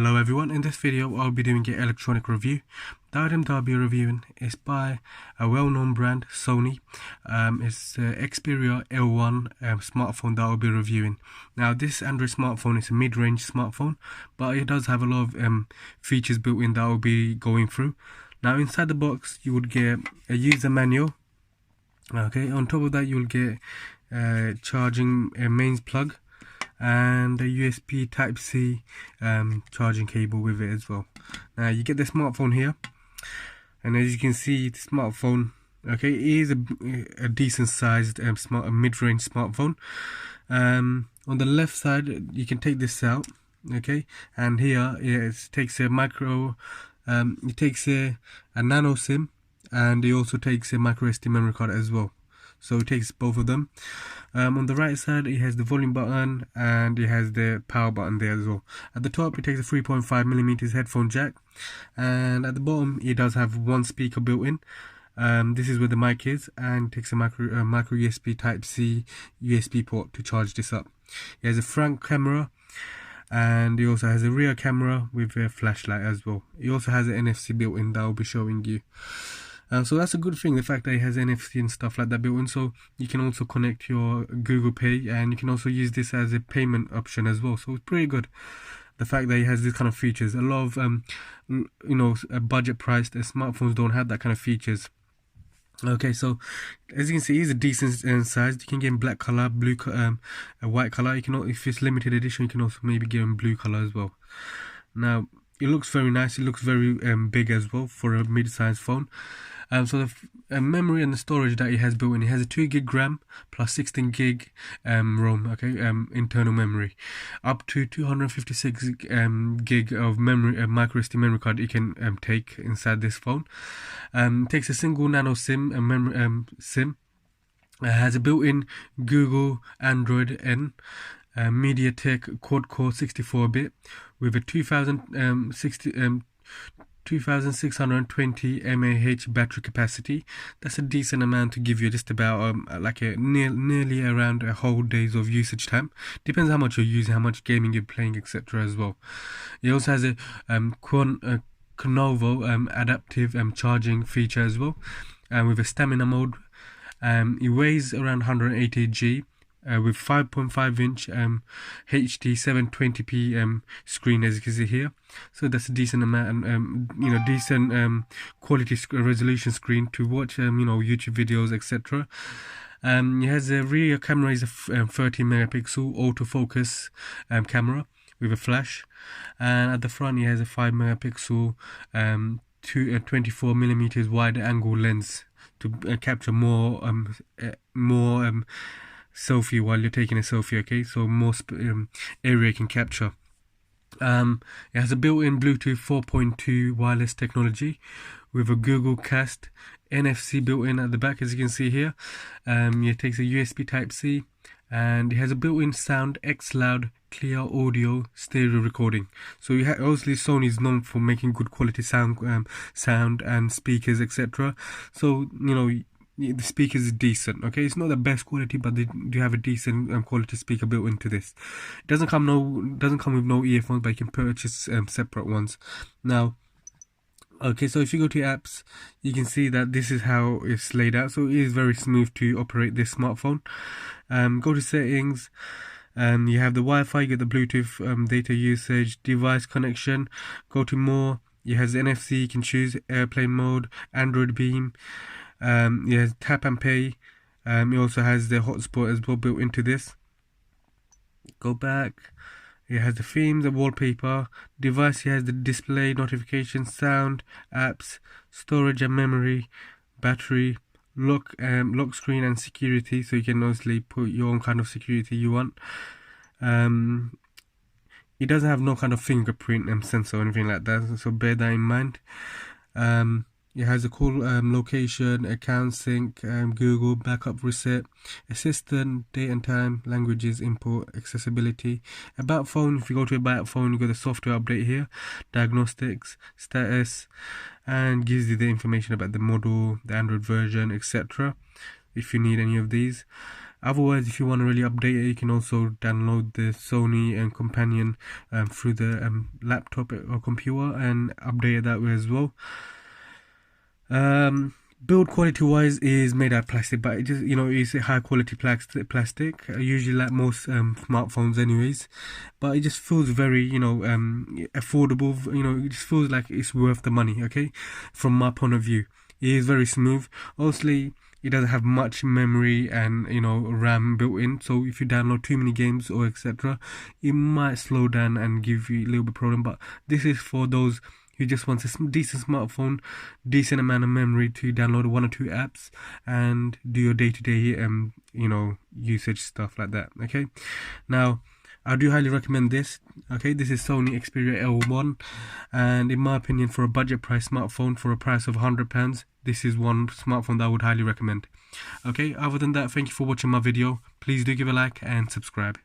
Hello everyone, in this video I'll be doing an electronic review. The item that I'll be reviewing is by a well-known brand, Sony. It's the Xperia L1 smartphone that I'll be reviewing. Now this Android smartphone is a mid-range smartphone, but it does have a lot of features built in that I'll be going through. Now inside the box you would get a user manual. Okay, on top of that you'll get charging mains plug and a USB Type-C charging cable with it as well. Now you get the smartphone here, and as you can see, the smartphone, okay, it is a decent sized mid-range smartphone. On the left side you can take this out, okay, and here it takes a micro, it takes a nano SIM, and it also takes a micro SD memory card as well. So it takes both of them. On the right side it has the volume button and it has the power button there as well. At the top it takes a 3.5mm headphone jack, and at the bottom it does have one speaker built in. This is where the mic is, and it takes a micro USB Type-C USB port to charge this up. It has a front camera, and it also has a rear camera with a flashlight as well. It also has an NFC built in that I'll be showing you. So that's a good thing, the fact that it has NFC and stuff like that built in, so you can also connect your Google Pay, and you can also use this as a payment option as well. So it's pretty good, the fact that it has this kind of features. A lot of budget priced smartphones don't have that kind of features. Okay, so as you can see, it's a decent size. You can get in black color, blue, a white color. You can, if it's limited edition, you can also maybe get in blue color as well. Now it looks very nice. It looks very big as well for a mid-sized phone. So the memory and the storage that it has built in, it has a 2GB RAM plus 16GB ROM, okay, internal memory, up to 256GB of memory, micro SD memory card you can take inside this phone. It takes a single nano SIM, SIM. It has a built-in Google Android N. MediaTek quad-core 64-bit with a 2620 mAh battery capacity. That's a decent amount to give you just about like a nearly around a whole days of usage time. Depends how much you're using, how much gaming you're playing, etc. as well. It also has a Conovo adaptive charging feature as well, with a stamina mode. It weighs around 180g. With 5.5-inch HD 720p screen, as you can see here. So that's a decent amount, decent quality resolution screen to watch YouTube videos, etc. It has a rear camera, is a 30 megapixel autofocus camera with a flash, and at the front it has a 5 megapixel 24mm wide angle lens to capture more selfie while you're taking a selfie, okay, so more area you can capture. It has a built-in Bluetooth 4.2 wireless technology with a Google Cast NFC built in at the back, as you can see here. It takes a USB Type-C, and it has a built-in sound X Loud clear audio stereo recording. So you have, obviously Sony is known for making good quality sound and speakers, etc. So the speaker is decent, okay. It's not the best quality, but they do have a decent quality speaker built into this. It doesn't come with no earphones, but you can purchase separate ones. Now, okay, so if you go to apps, you can see that this is how it's laid out. So it is very smooth to operate this smartphone. Go to settings. You have the Wi-Fi, you get the Bluetooth data usage, device connection. Go to more. It has NFC. You can choose airplane mode, Android Beam. It has tap and pay. It also has the hotspot as well built into this. Go back. It has the themes, the wallpaper. Device, it has the display, notifications, sound, apps, storage and memory, battery, lock screen and security. So you can obviously put your own kind of security you want. It doesn't have no kind of fingerprint sensor or anything like that, so bear that in mind. It has a cool location, account sync, Google backup reset, assistant, date and time, languages, import, accessibility. About phone, if you go to about phone, you got the software update here, diagnostics, status, and gives you the information about the model, the Android version, etc. if you need any of these. Otherwise, if you want to really update it, you can also download the Sony and companion through the laptop or computer and update it that way as well. Build quality wise is made out of plastic, but it just, you know, it's a high quality plastic, usually like most smartphones anyways, but it just feels very, you know, affordable, you know, it just feels like it's worth the money. Okay, from my point of view, it is very smooth. Obviously it doesn't have much memory and, you know, RAM built in, so if you download too many games or etc, it might slow down and give you a little bit problem. But this is for those who just wants a decent smartphone, decent amount of memory to download 1 or 2 apps and do your day-to-day you know, usage stuff like that. Okay, now I do highly recommend this. Okay, this is Sony Xperia L1, and in my opinion, for a budget price smartphone for a price of £100, this is one smartphone that I would highly recommend. Okay, other than that, thank you for watching my video. Please do give a like and subscribe.